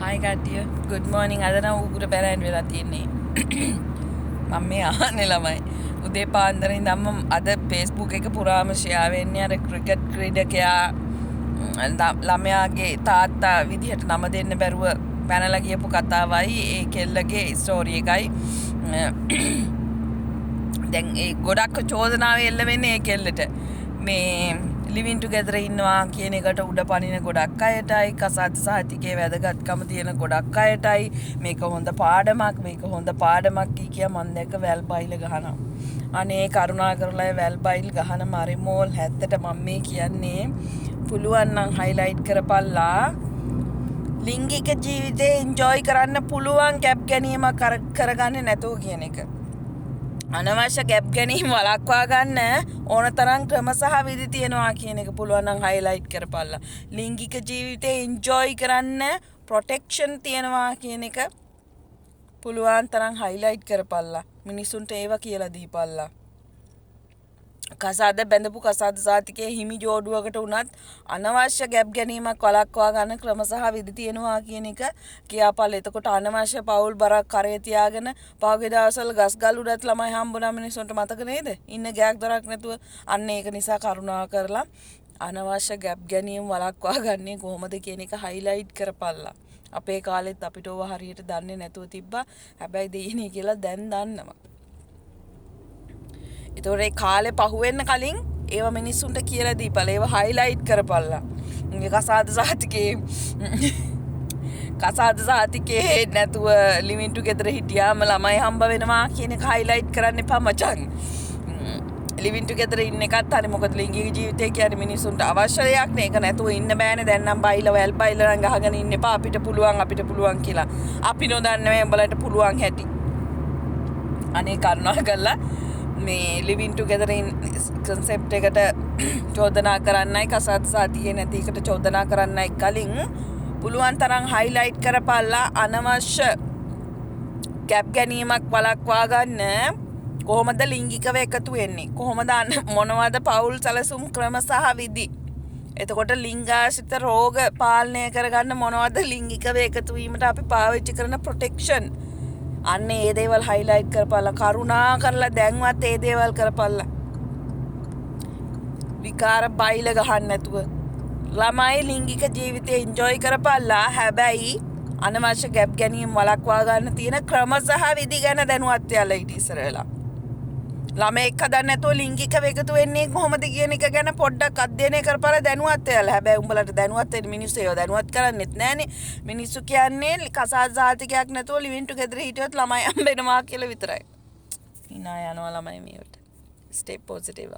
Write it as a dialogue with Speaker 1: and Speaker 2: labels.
Speaker 1: Hi කට්ටිය good morning අද නම් උගුර පැලෑන් වෙලා තියෙන්නේ මම මේ අහන්නේ ළමයි උදේ පාන්දර ඉඳන්ම අද Facebook එක පුරාම ෂෙයා වෙන්නේ අර ක්‍රිකට් ක්‍රීඩකයා ළමයාගේ තාත්තා විදිහට නම දෙන්න බැරුව පැනලා ගියපු කතාවයි ඒ කෙල්ලගේ ස්ටෝරි එකයි දැන් ඒ ගොඩක් චෝදනාව එල්ල වෙන්නේ ඒ කෙල්ලට මේ living together ඉන්නවා කියන එකට උඩ පනින ගොඩක් අයටයි කසාද සහතිකයේ වැදගත්කම තියෙන ගොඩක් අයටයි මේක හොඳ පාඩමක් කිය මන් දැක්ක වැල් බයිල ගහනවා අනේ කරුණා කරලා වැල් බයිල් ගහන මරිමෝල් හැත්තට මම මේ කියන්නේ පුළුවන් නම් highlight කරපල්ලා ලිංගික ජීවිතේ enjoy කරන්න පුළුවන් ගැප් ගැනීමක් කරගන්න නැතුව කියන එක අනවශ්‍ය ගැප් ගැනීම වළක්වා ගන්න ඕන තරම් ක්‍රම සහ විධි තියෙනවා කියන එක පුළුවන් නම් highlight කරපල්ලා ලිංගික ජීවිතේ enjoy කරන්න protection තියෙනවා කියන එක පුළුවන් තරම් highlight කරපල්ලා මිනිසුන්ට ඒවා කියලා දීපල්ලා කසාද බැඳපු කසාද සාතිකයේ හිමි ජෝඩුවකට උනත් අනවශ්‍ය ගැප් ගැනීමක් වළක්වා ගන්න ක්‍රම සහ විධි තියෙනවා කියන එක කියාපල්. එතකොට අනවශ්‍ය පෞල් බරක් කරේ තියාගෙන පහුගිය දවස්වල ගස්ගල් උඩත් ළමයි හම්බුනා මිනිස්සුන්ට මතක නේද? ඉන්න ගෑක් දරක් නැතුව අන්න ඒක නිසා කරුණා කරලා අනවශ්‍ය ගැප් ගැනීම වළක්වා ගන්නේ කොහොමද කියන එක highlight කරපල්ලා. අපේ කාලෙත් අපිට ඕවා හරියට දන්නේ නැතුව තිබ්බා. හැබැයි දෙයිනේ කියලා දැන් දන්නවා. ඒතොර ඒ කාලේ පහුවෙන්න කලින් ඒව මිනිස්සුන්ට කියලා දීපල ඒව highlight කරපල්ලා. කසාද සහතිකේ නැතුව living together හිටියාම ළමයි හම්බ වෙනවා කියන එක highlight කරන්න එපා මචං. living together ඉන්න එකත් හරි මොකද ලිංගික ජීවිතය කියන්නේ මිනිස්සුන්ට අවශ්‍ය දෙයක් නේ. ඒක නැතුව ඉන්න බෑනේ. දැන් නම් බයිලා වැල් බයිලා නම් ගහගෙන ඉන්න එපා. අපිට පුළුවන් කියලා. අපි නොදන්නේ මේ උඹලට පුළුවන් හැටි. අනේ කරුණා කරලා මේ living together in concept එකට චෝදනා කරන්නයි කසාද සාතිකේ නැති එකට චෝදනා කරන්නයි කලින් පුළුවන් තරම් highlight කරපල්ලා අනවශ්‍ය ගැප් ගැනීමක් වළක්වා ගන්න කොහොමද ලිංගිකව එකතු වෙන්නේ කොහොමද මොනවද පෞල් සැලසුම් ක්‍රම සහ විධි එතකොට ලිංගාශ්‍රිත රෝග පාලනය කරගන්න මොනවද ලිංගිකව එකතු වීමට අපි පාවිච්චි කරන ප්‍රොටෙක්ෂන් අන්න ඒ දේවල් highlight කරපල්ලා කරුණා කරලා දැන්වත් ඒ දේවල් කරපල්ලා විකාර බයිල ගහන්න නැතුව ළමයි ලිංගික ජීවිතේ enjoy කරපල්ලා හැබැයි අනවශ්‍ය ගැප් ගැනීම වළක්වා ගන්න තියෙන ක්‍රම සහ විධි ගැන දැනුවත් වෙලා ඉඳී ඉස්සර වෙලා ළමෙක් හදන්න නැතුව ලිංගිකව එකතු වෙන්නේ කොහොමද කියන එක ගැන පොඩ්ඩක් අධ්‍යයනය කරපල්ලා දැනුවත් වෙලා හැබැයි උඹලට දැනුවත් වෙන්න මිනිස්සු ඒව දැනුවත් කරන්නේත් නැහනේ මිනිස්සු කියන්නේ කසාද සාතිකයක් නැතුව living together හිටියොත් ළමයි හම්බ වෙනවා කියලා විතරයි hina යනවා ළමයි මේවට stay positive